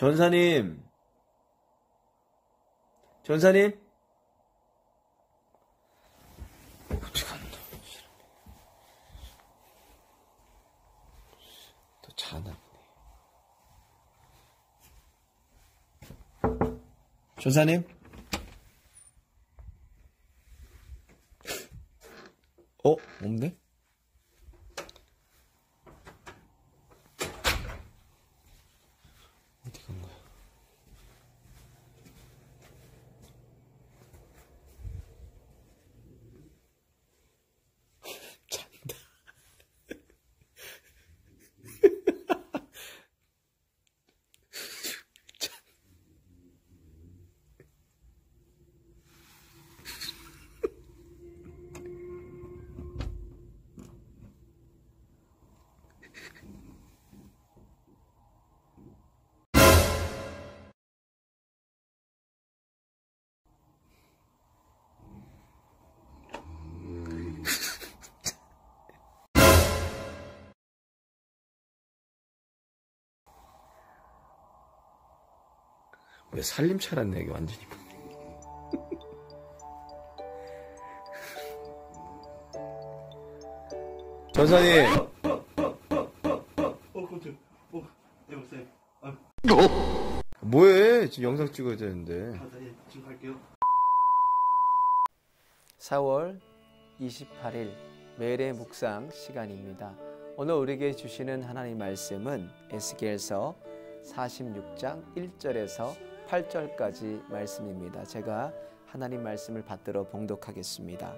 전사님, 전사님? 어디 갔나? 또 자나 보네. 전사님? 없네? 어디 간 거야? 잔다. 왜 살림 차렸네, 이게 완전히. 전사님! 뭐해? 지금 영상 찍어야 되는데. 지금 갈게요. 4월 28일 매일의 묵상 시간입니다. 오늘 우리에게 주시는 하나님 말씀은 에스겔서 46장 1절에서 8절까지 말씀입니다. 제가 하나님 말씀을 받들어 봉독하겠습니다.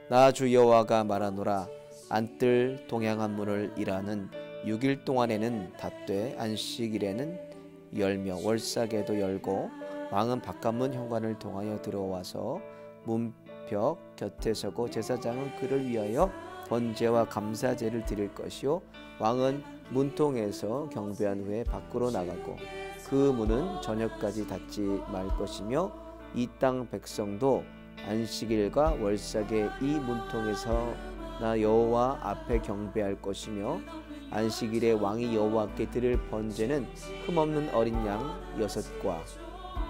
나 주 여호와가 말하노라. 안뜰 동양한 문을 일하는 6일 동안에는 닫되 안식일에는 열며 월삭에도 열고 왕은 바깥문 현관을 통하여 들어와서 문벽 곁에 서고 제사장은 그를 위하여 번제와 감사제를 드릴 것이요 왕은 문통에서 경배한 후에 밖으로 나가고 그 문은 저녁까지 닫지 말 것이며 이 땅 백성도 안식일과 월삭에 이 문통에서 나 여호와 앞에 경배할 것이며 안식일에 왕이 여호와께 드릴 번제는 흠없는 어린 양 6과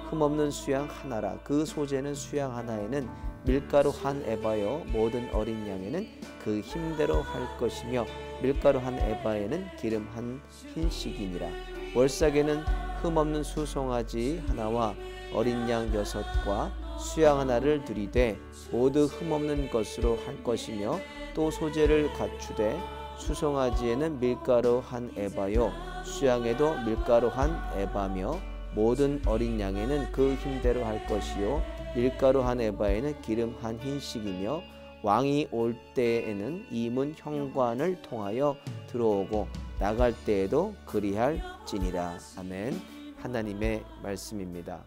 흠없는 수양 하나라. 그 소제는 수양 하나에는 밀가루 한 에바요 모든 어린 양에는 그 힘대로 할 것이며 밀가루 한 에바에는 기름 한 흰씩이니라. 월삭에는 흠없는 수송아지 하나와 어린 양 6과 수양 하나를 드리되 모두 흠없는 것으로 할 것이며 또 소제를 갖추되 수송아지에는 밀가루 한 에바요 수양에도 밀가루 한 에바며 모든 어린 양에는 그 힘대로 할 것이요 밀가루 한 에바에는 기름 한 흰씩이며 왕이 올 때에는 이 문 현관을 통하여 들어오고 나갈 때에도 그리할지니라. 아멘. 하나님의 말씀입니다.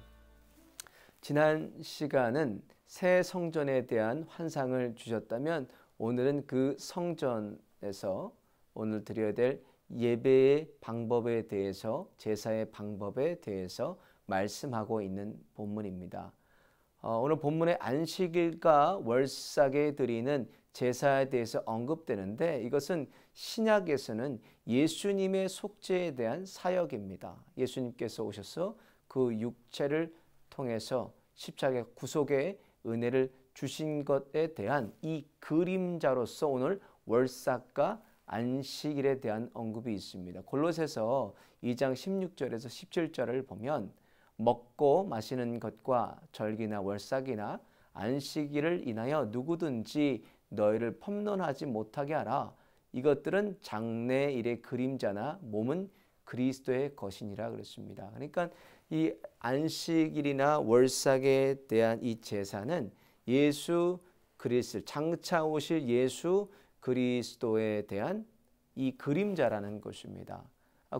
지난 시간은 새 성전에 대한 환상을 주셨다면 오늘은 그 성전에서 오늘 드려야 될 예배의 방법에 대해서 제사의 방법에 대해서 말씀하고 있는 본문입니다. 오늘 본문의 안식일과 월삭에 드리는 제사에 대해서 언급되는데 이것은 신약에서는 예수님의 속죄에 대한 사역입니다. 예수님께서 오셔서 그 육체를 통해서 십자가 구속의 은혜를 주신 것에 대한 이 그림자로서 오늘 월삭과 안식일에 대한 언급이 있습니다. 골로새서 2장 16절에서 17절을 보면 먹고 마시는 것과 절기나 월삭이나 안식일을 인하여 누구든지 너희를 펌론하지 못하게 하라. 이것들은 장래일의 그림자나 몸은 그리스도의 것이니라 그랬습니다. 그러니까 이 안식일이나 월삭에 대한 이 제사는 예수 그리스도 장차 오실 예수 그리스도에 대한 이 그림자라는 것입니다.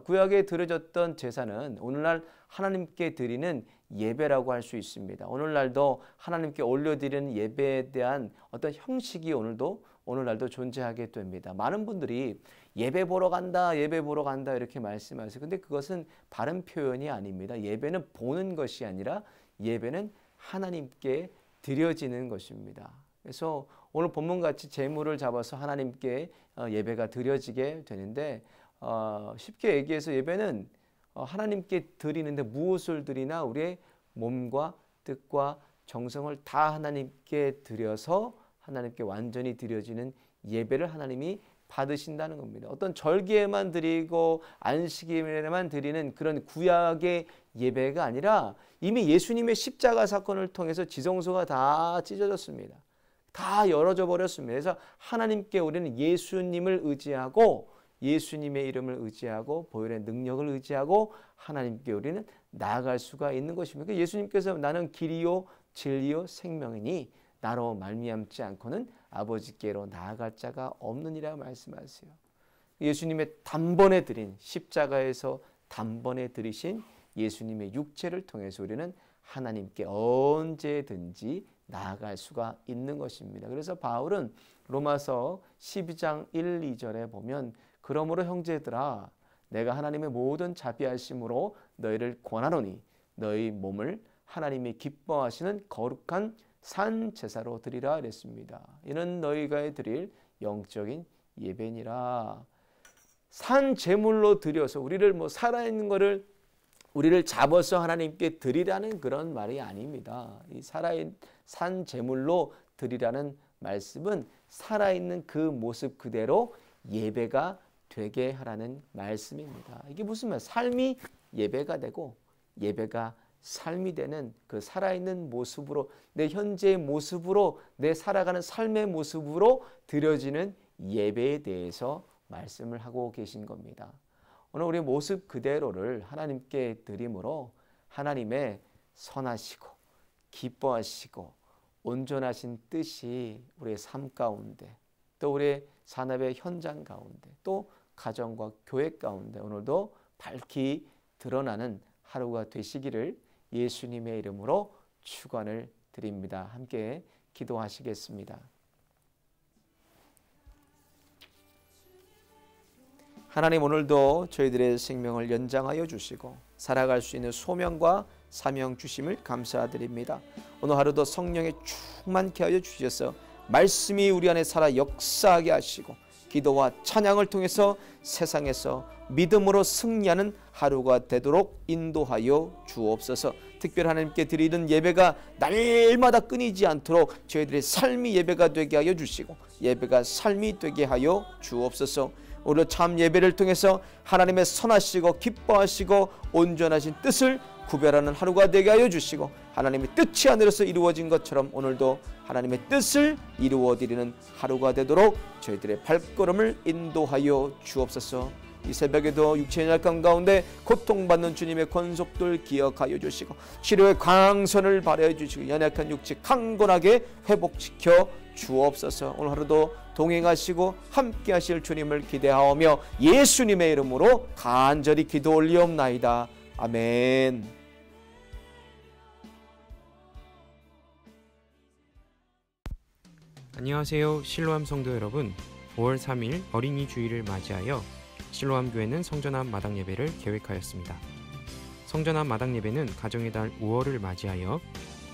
구약에 드려졌던 제사는 오늘날 하나님께 드리는 예배라고 할 수 있습니다. 오늘날도 하나님께 올려드리는 예배에 대한 어떤 형식이 오늘날도 존재하게 됩니다. 많은 분들이 예배 보러 간다, 예배 보러 간다 이렇게 말씀하세요. 근데 그것은 바른 표현이 아닙니다. 예배는 보는 것이 아니라 예배는 하나님께 드려지는 것입니다. 그래서 오늘 본문같이 제물을 잡아서 하나님께 예배가 드려지게 되는데 쉽게 얘기해서 예배는 하나님께 드리는데 무엇을 드리나? 우리의 몸과 뜻과 정성을 다 하나님께 드려서 하나님께 완전히 드려지는 예배를 하나님이 받으신다는 겁니다. 어떤 절기에만 드리고 안식일에만 드리는 그런 구약의 예배가 아니라 이미 예수님의 십자가 사건을 통해서 지성소가 다 찢어졌습니다. 다 열어져 버렸습니다. 그래서 하나님께 우리는 예수님을 의지하고 예수님의 이름을 의지하고 보혈의 능력을 의지하고 하나님께 우리는 나아갈 수가 있는 것입니다. 예수님께서 나는 길이요 진리요 생명이니 나로 말미암지 않고는 아버지께로 나아갈 자가 없느니라 말씀하세요. 예수님의 단번에 드린 십자가에서 단번에 드리신 예수님의 육체를 통해서 우리는 하나님께 언제든지 나아갈 수가 있는 것입니다. 그래서 바울은 로마서 12장 1, 2절에 보면 그러므로 형제들아 내가 하나님의 모든 자비하심으로 너희를 권하노니 너희 몸을 하나님이 기뻐하시는 거룩한 산 제사로 드리라 그랬습니다. 이는 너희가 드릴 영적인 예배니라. 산 제물로 드려서 우리를 살아있는 거를 우리를 잡아서 하나님께 드리라는 그런 말이 아닙니다. 이 산 제물로 드리라는 말씀은 살아있는 그 모습 그대로 예배가 되게 하라는 말씀입니다. 이게 무슨 말? 삶이 예배가 되고 예배가 삶이 되는 그 살아있는 모습으로 내 현재의 모습으로 내 살아가는 삶의 모습으로 드려지는 예배에 대해서 말씀을 하고 계신 겁니다. 오늘 우리 모습 그대로를 하나님께 드림으로 하나님의 선하시고 기뻐하시고 온전하신 뜻이 우리의 삶 가운데 또 우리의 산업의 현장 가운데 또 가정과 교회 가운데 오늘도 밝히 드러나는 하루가 되시기를 예수님의 이름으로 축원을 드립니다. 함께 기도하시겠습니다. 하나님 오늘도 저희들의 생명을 연장하여 주시고 살아갈 수 있는 소명과 사명 주심을 감사드립니다. 오늘 하루도 성령에 충만케 하여 주셔서 말씀이 우리 안에 살아 역사하게 하시고 기도와 찬양을 통해서 세상에서 믿음으로 승리하는 하루가 되도록 인도하여 주옵소서. 특별히 하나님께 드리는 예배가 날마다 끊이지 않도록 저희들의 삶이 예배가 되게 하여 주시고 예배가 삶이 되게 하여 주옵소서. 오늘 참 예배를 통해서 하나님의 선하시고 기뻐하시고 온전하신 뜻을 구별하는 하루가 되게 하여 주시고 하나님의 뜻이 하늘에서 이루어진 것처럼 오늘도 하나님의 뜻을 이루어드리는 하루가 되도록 저희들의 발걸음을 인도하여 주옵소서. 이 새벽에도 육체의 약함 가운데 고통받는 주님의 권속들 기억하여 주시고 치료의 광선을 발하여 주시고 연약한 육체 강건하게 회복시켜 주옵소서. 오늘 하루도 동행하시고 함께 하실 주님을 기대하오며 예수님의 이름으로 간절히 기도 올리옵나이다. 아멘. 안녕하세요. 실로암 성도 여러분, 5월 3일 어린이 주일을 맞이하여 실로암 교회는 성전 앞 마당 예배를 계획하였습니다. 성전 앞 마당 예배는 가정의 달 5월을 맞이하여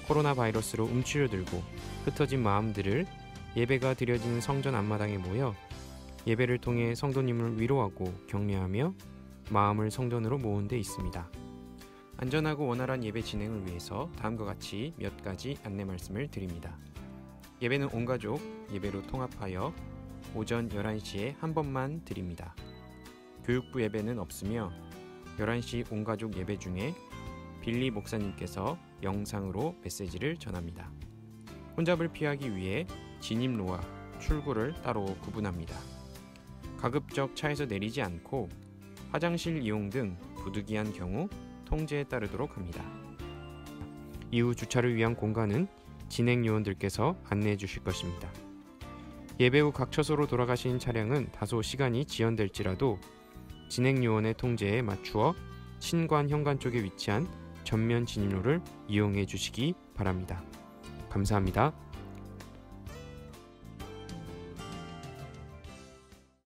코로나 바이러스로 움츠려들고 흩어진 마음들을 예배가 드려지는 성전 앞마당에 모여 예배를 통해 성도님을 위로하고 격려하며 마음을 성전으로 모은 데 있습니다. 안전하고 원활한 예배 진행을 위해서 다음과 같이 몇 가지 안내 말씀을 드립니다. 예배는 온가족 예배로 통합하여 오전 11시에 한 번만 드립니다. 교육부 예배는 없으며 11시 온가족 예배 중에 빌리 목사님께서 영상으로 메시지를 전합니다. 혼잡을 피하기 위해 진입로와 출구를 따로 구분합니다. 가급적 차에서 내리지 않고 화장실 이용 등 부득이한 경우 통제에 따르도록 합니다. 이후 주차를 위한 공간은 진행 요원들께서 안내해 주실 것입니다. 예배 후 각 처소로 돌아가신 차량은 다소 시간이 지연될지라도 진행 요원의 통제에 맞추어 신관 현관 쪽에 위치한 전면 진입로를 이용해 주시기 바랍니다. 감사합니다.